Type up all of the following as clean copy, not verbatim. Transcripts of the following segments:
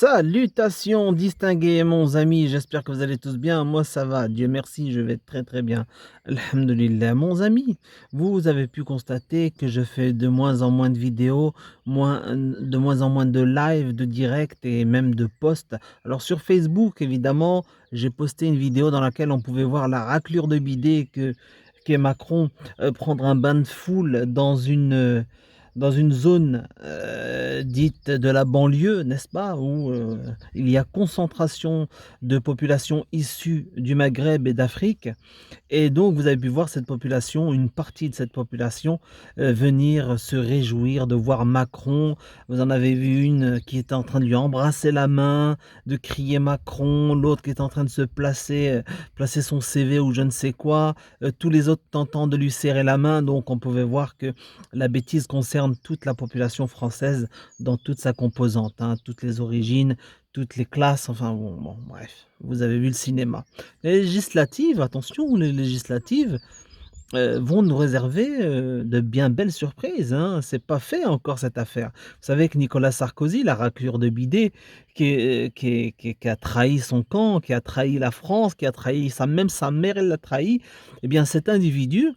Salutations distingués mon ami, j'espère que vous allez tous bien. Moi ça va, Dieu merci, je vais très très bien. Alhamdulillah. Mon ami, vous avez pu constater que je fais de moins en moins de vidéos, de moins en moins de live, de direct et même de posts. Alors sur Facebook, évidemment, j'ai posté une vidéo dans laquelle on pouvait voir la raclure de bidet que Macron prendre un bain de foule dans une zone, dite de la banlieue, n'est-ce pas? Où, il y a concentration de population issue du Maghreb et d'Afrique et donc vous avez pu voir cette population, une partie de cette population, venir se réjouir de voir Macron. Vous en avez vu une qui était en train de lui embrasser la main, de crier Macron, l'autre qui est en train de se placer son CV ou je ne sais quoi, tous les autres tentant de lui serrer la main. Donc on pouvait voir que la bêtise concerne toute la population française dans toute sa composante, hein, toutes les origines, toutes les classes, enfin bon, bref, vous avez vu le cinéma. Les législatives, attention, les législatives, vont nous réserver, de bien belles surprises, hein. C'est pas fait encore cette affaire. Vous savez que Nicolas Sarkozy, la raclure de bidet, qui a trahi son camp, qui a trahi la France, qui a trahi même sa mère, elle l'a trahi. Eh bien cet individu,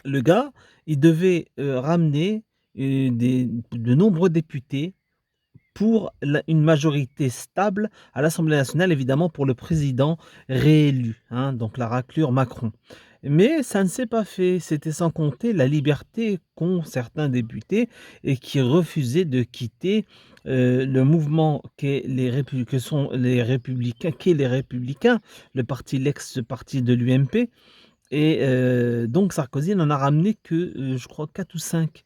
le gars, il devait, ramener, de nombreux députés pour une majorité stable à l'Assemblée nationale, évidemment pour le président réélu, hein, donc la raclure Macron. Mais ça ne s'est pas fait, c'était sans compter la liberté qu'ont certains députés et qui refusaient de quitter le mouvement que sont les républicains, qu'est les républicains, le parti, l'ex-parti de l'UMP, et donc Sarkozy n'en a ramené que, je crois 4 ou 5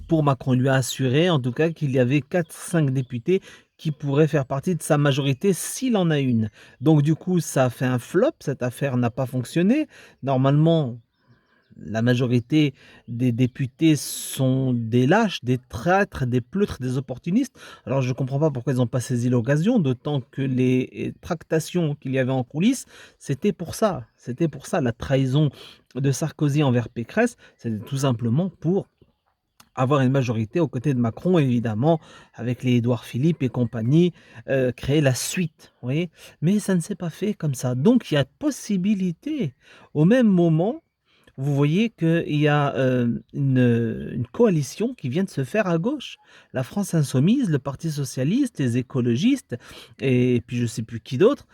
pour Macron. Il lui a assuré en tout cas qu'il y avait 4-5 députés qui pourraient faire partie de sa majorité s'il en a une. Donc du coup, ça a fait un flop, cette affaire n'a pas fonctionné. Normalement, la majorité des députés sont des lâches, des traîtres, des pleutres, des opportunistes. Alors je ne comprends pas pourquoi ils n'ont pas saisi l'occasion, d'autant que les tractations qu'il y avait en coulisses, c'était pour ça. C'était pour ça, la trahison de Sarkozy envers Pécresse, c'était tout simplement pour avoir une majorité aux côtés de Macron, évidemment, avec les Édouard Philippe et compagnie, créer la suite, vous voyez? Mais ça ne s'est pas fait comme ça. Donc il y a possibilité, au même moment, vous voyez qu'il y a, une coalition qui vient de se faire à gauche. La France insoumise, le Parti socialiste, les écologistes et puis je ne sais plus qui d'autre,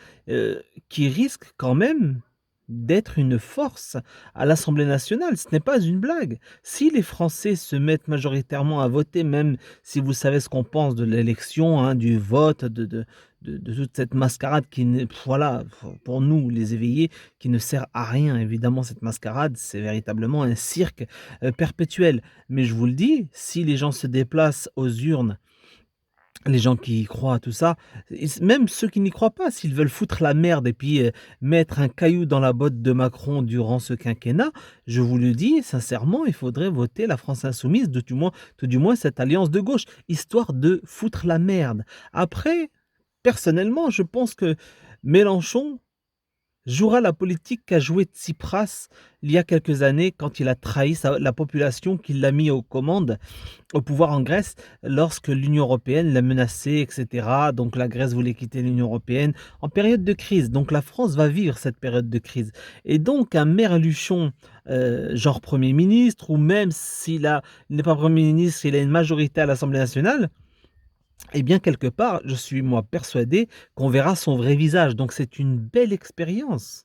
qui risquent quand même d'être une force à l'Assemblée nationale. Ce n'est pas une blague. Si les Français se mettent majoritairement à voter, même si vous savez ce qu'on pense de l'élection, hein, du vote, de toute cette mascarade qui n'est voilà, pour nous les éveillés, qui ne sert à rien. Évidemment, cette mascarade, c'est véritablement un cirque, perpétuel. Mais je vous le dis, si les gens se déplacent aux urnes, les gens qui y croient à tout ça, et même ceux qui n'y croient pas, s'ils veulent foutre la merde et puis, mettre un caillou dans la botte de Macron durant ce quinquennat, je vous le dis sincèrement, il faudrait voter la France insoumise, de tout du moins cette alliance de gauche, histoire de foutre la merde. Après, personnellement, je pense que Mélenchon jouera la politique qu'a jouée Tsipras il y a quelques années quand il a trahi la population qui l'a mis aux commandes, au pouvoir en Grèce lorsque l'Union européenne l'a menacé, etc. Donc la Grèce voulait quitter l'Union européenne en période de crise. Donc la France va vivre cette période de crise. Et donc un Merluchon, genre Premier ministre, ou même il n'est pas Premier ministre, il a une majorité à l'Assemblée nationale, eh bien, quelque part, je suis moi persuadé qu'on verra son vrai visage. Donc c'est une belle expérience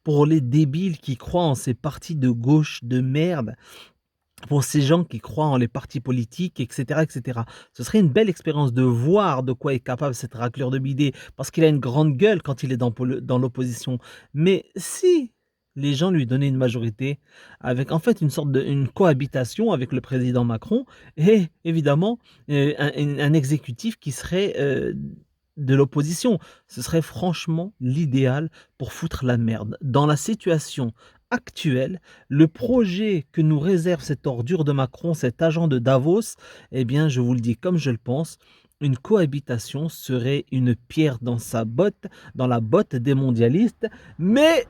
pour les débiles qui croient en ces partis de gauche de merde, pour ces gens qui croient en les partis politiques, etc., etc. Ce serait une belle expérience de voir de quoi est capable cette raclure de bidet, parce qu'il a une grande gueule quand il est dans l'opposition. Mais si les gens lui donnaient une majorité, avec en fait une cohabitation avec le président Macron, et évidemment un exécutif qui serait de l'opposition, ce serait franchement l'idéal pour foutre la merde. Dans la situation actuelle, le projet que nous réserve cette ordure de Macron, cet agent de Davos, eh bien, je vous le dis comme je le pense, une cohabitation serait une pierre dans sa botte, dans la botte des mondialistes, mais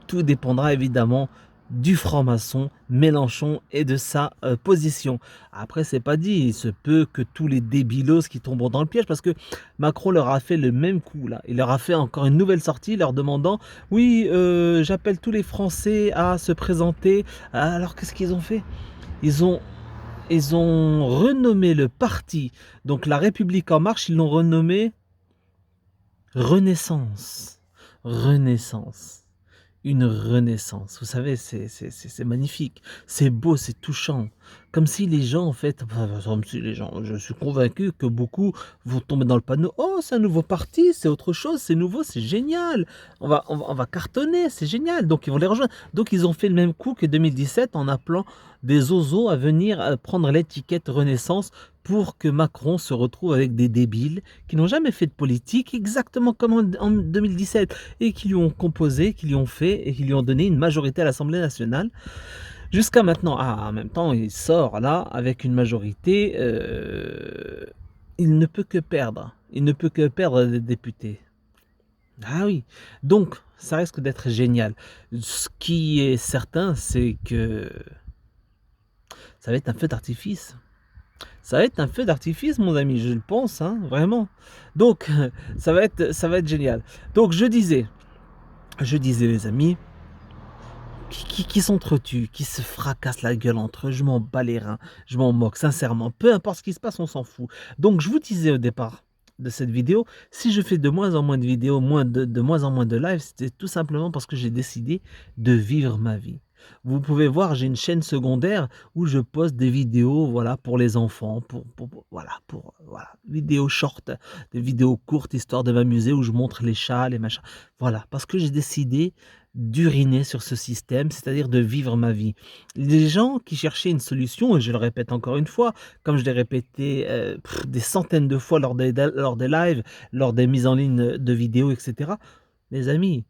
tout dépendra évidemment du franc-maçon Mélenchon et de sa position. Après, c'est pas dit, il se peut que tous les débilos qui tomberont dans le piège, parce que Macron leur a fait le même coup là. Il leur a fait encore une nouvelle sortie leur demandant oui, j'appelle tous les Français à se présenter. Alors qu'est-ce qu'ils ont fait? Ils ont ils ont renommé le parti, donc La République en marche, ils l'ont renommé Renaissance. Renaissance. Une renaissance. Vous savez, c'est magnifique, c'est beau, c'est touchant. Comme si les gens, en fait, enfin, comme si les gens, je suis convaincu que beaucoup vont tomber dans le panneau. Oh, c'est un nouveau parti, c'est autre chose, c'est nouveau, c'est génial. On va cartonner, c'est génial. Donc ils vont les rejoindre. Donc ils ont fait le même coup que 2017 en appelant des ozos à venir prendre l'étiquette Renaissance pour que Macron se retrouve avec des débiles qui n'ont jamais fait de politique, exactement comme en 2017, et qui lui ont composé, qui lui ont fait et qui lui ont donné une majorité à l'Assemblée nationale. Jusqu'à maintenant, en même temps, il sort là avec une majorité, il ne peut que perdre. Il ne peut que perdre des députés. Ah oui, donc ça risque d'être génial. Ce qui est certain, c'est que ça va être un feu d'artifice. Ça va être un feu d'artifice, mon ami, je le pense, hein, vraiment. Donc, ça va être génial. Donc, je disais, les amis, qui s'entretuent, qui se fracassent la gueule entre eux, je m'en bats les reins, je m'en moque, sincèrement. Peu importe ce qui se passe, on s'en fout. Donc, je vous disais au départ de cette vidéo, si je fais de moins en moins de vidéos, de moins en moins de lives, c'était tout simplement parce que j'ai décidé de vivre ma vie. Vous pouvez voir, j'ai une chaîne secondaire où je poste des vidéos, voilà, pour les enfants, voilà, vidéos short, des vidéos courtes, histoire de m'amuser, où je montre les chats, les machins. Voilà, parce que j'ai décidé d'uriner sur ce système, c'est-à-dire de vivre ma vie. Les gens qui cherchaient une solution, et je le répète encore une fois, comme je l'ai répété des centaines de fois lors des lives, lors des mises en ligne de vidéos, etc. Les amis,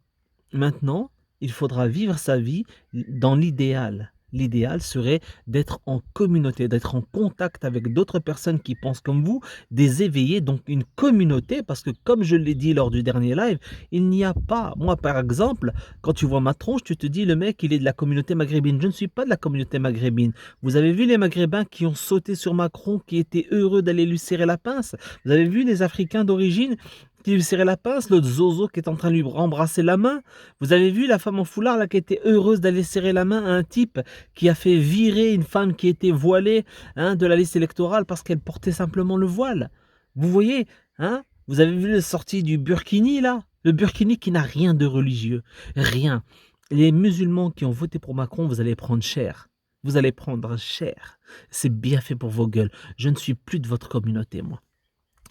maintenant, il faudra vivre sa vie dans l'idéal. L'idéal serait d'être en communauté, d'être en contact avec d'autres personnes qui pensent comme vous, des éveillés, donc une communauté, parce que comme je l'ai dit lors du dernier live, il n'y a pas, moi par exemple, quand tu vois ma tronche, tu te dis le mec il est de la communauté maghrébine. Je ne suis pas de la communauté maghrébine. Vous avez vu les Maghrébins qui ont sauté sur Macron, qui étaient heureux d'aller lui serrer la pince? Vous avez vu les Africains d'origine qui lui serraient la pince, l'autre zozo qui est en train de lui embrasser la main? Vous avez vu la femme en foulard là qui était heureuse d'aller serrer la main à un type qui a fait virer une femme qui était voilée, hein, de la liste électorale parce qu'elle portait simplement le voile. Vous voyez, hein? Vous avez vu la sortie du burkini là? Le burkini qui n'a rien de religieux, rien. Les musulmans qui ont voté pour Macron, vous allez prendre cher. Vous allez prendre cher. C'est bien fait pour vos gueules. Je ne suis plus de votre communauté, moi.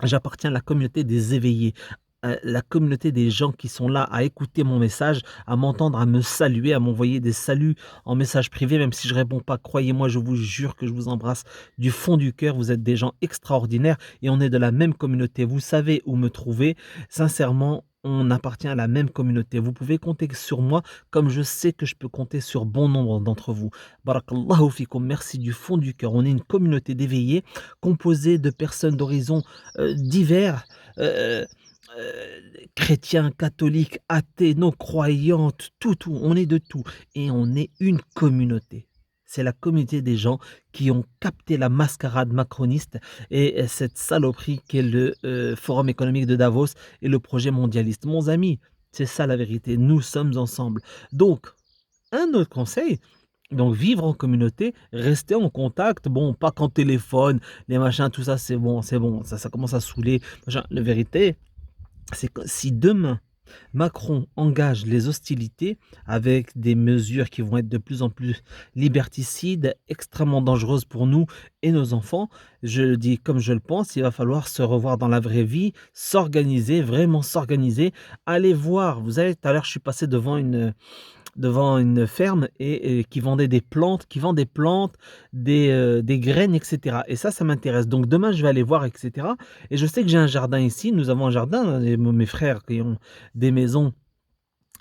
J'appartiens à la communauté des éveillés, la communauté des gens qui sont là à écouter mon message, à m'entendre, à me saluer, à m'envoyer des saluts en message privé, même si je réponds pas. Croyez-moi, je vous jure que je vous embrasse du fond du cœur. Vous êtes des gens extraordinaires et on est de la même communauté. Vous savez où me trouver. Sincèrement, on appartient à la même communauté. Vous pouvez compter sur moi comme je sais que je peux compter sur bon nombre d'entre vous. Barakallahu fikum, merci du fond du cœur. On est une communauté d'éveillés composée de personnes d'horizons divers, euh, chrétiens, catholiques, athées, non-croyantes, tout, on est de tout. Et on est une communauté. C'est la communauté des gens qui ont capté la mascarade macroniste et cette saloperie qu'est le Forum économique de Davos et le projet mondialiste. Mon ami, c'est ça la vérité. Nous sommes ensemble. Donc, un autre conseil, donc vivre en communauté, rester en contact, bon, pas qu'en téléphone, les machins, tout ça, c'est bon, ça commence à saouler. Machin. La vérité, c'est que si demain Macron engage les hostilités avec des mesures qui vont être de plus en plus liberticides, extrêmement dangereuses pour nous et nos enfants, je le dis comme je le pense, il va falloir se revoir dans la vraie vie, s'organiser, vraiment s'organiser, aller voir. Vous savez, tout à l'heure, je suis passé devant une ferme et qui vendait des plantes, qui vend des plantes, des graines, etc. Et ça m'intéresse. Donc demain, je vais aller voir, etc. Et je sais que j'ai un jardin ici. Nous avons un jardin. Mes frères qui ont des maisons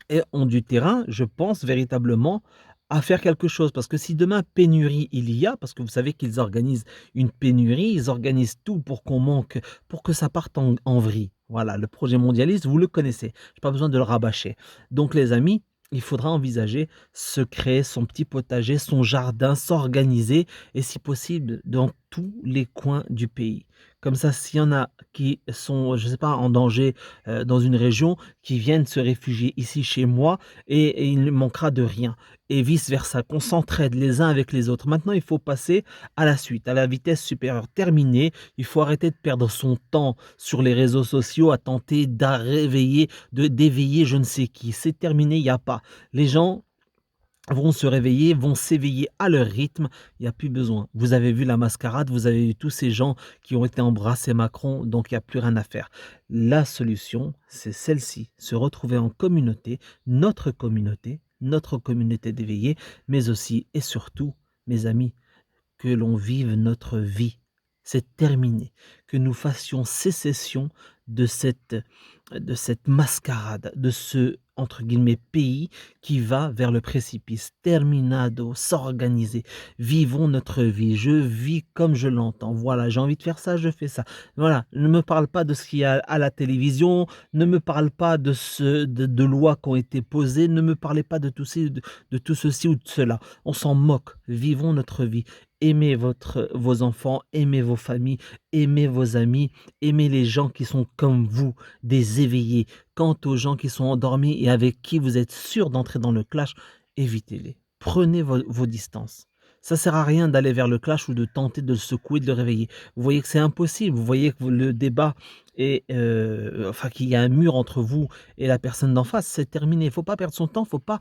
et ont du terrain, je pense véritablement à faire quelque chose. Parce que si demain pénurie il y a, parce que vous savez qu'ils organisent une pénurie, ils organisent tout pour qu'on manque, pour que ça parte en vrille. Voilà, le projet mondialiste, vous le connaissez. Je n'ai pas besoin de le rabâcher. Donc les amis, il faudra envisager se créer son petit potager, son jardin, s'organiser et si possible dans tous les coins du pays. Comme ça, s'il y en a qui sont, je ne sais pas, en danger, dans une région, qui viennent se réfugier ici chez moi et il ne manquera de rien et vice versa, qu'on s'entraide les uns avec les autres. Maintenant, il faut passer à la suite, à la vitesse supérieure. Terminé, il faut arrêter de perdre son temps sur les réseaux sociaux à tenter d'éveiller je ne sais qui. C'est terminé, il y a pas. Les gens vont se réveiller, vont s'éveiller à leur rythme, il y a plus besoin. Vous avez vu la mascarade, vous avez vu tous ces gens qui ont été embrassés Macron, donc il y a plus rien à faire. La solution, c'est celle-ci, se retrouver en notre communauté d'éveillés, mais aussi et surtout, mes amis, que l'on vive notre vie. C'est terminé. Que nous fassions sécession de cette mascarade, de ce entre guillemets pays qui va vers le précipice. Terminado, s'organiser. Vivons notre vie. Je vis comme je l'entends. Voilà, j'ai envie de faire ça, je fais ça. Voilà, ne me parle pas de ce qu'il y a à la télévision, ne me parle pas de lois qui ont été posées, ne me parlez pas de tout ceci ou de cela. On s'en moque. Vivons notre vie. Aimez vos enfants, aimez vos familles, aimez vos amis, aimez les gens qui sont comme vous, des éveillés. Quant aux gens qui sont endormis et avec qui vous êtes sûr d'entrer dans le clash, évitez-les. Prenez vos distances. Ça sert à rien d'aller vers le clash ou de tenter de le secouer, de le réveiller. Vous voyez que c'est impossible. Vous voyez que le débat est, enfin qu'il y a un mur entre vous et la personne d'en face. C'est terminé. Il ne faut pas perdre son temps. Faut pas.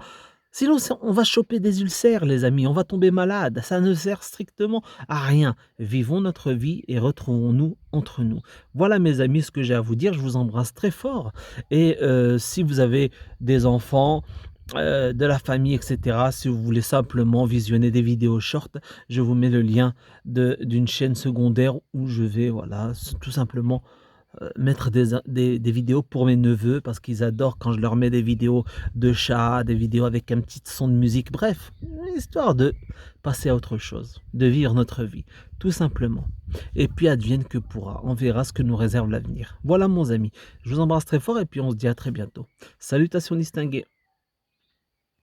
Sinon, on va choper des ulcères, les amis. On va tomber malade. Ça ne sert strictement à rien. Vivons notre vie et retrouvons-nous entre nous. Voilà, mes amis, ce que j'ai à vous dire. Je vous embrasse très fort. Et si vous avez des enfants, de la famille, etc., si vous voulez simplement visionner des vidéos short, je vous mets le lien d'une chaîne secondaire où je vais, voilà, tout simplement mettre des vidéos pour mes neveux parce qu'ils adorent quand je leur mets des vidéos de chats, des vidéos avec un petit son de musique, bref, histoire de passer à autre chose, de vivre notre vie, tout simplement. Et puis advienne que pourra, on verra ce que nous réserve l'avenir. Voilà, mon ami, je vous embrasse très fort et puis on se dit à très bientôt. Salutations distinguées.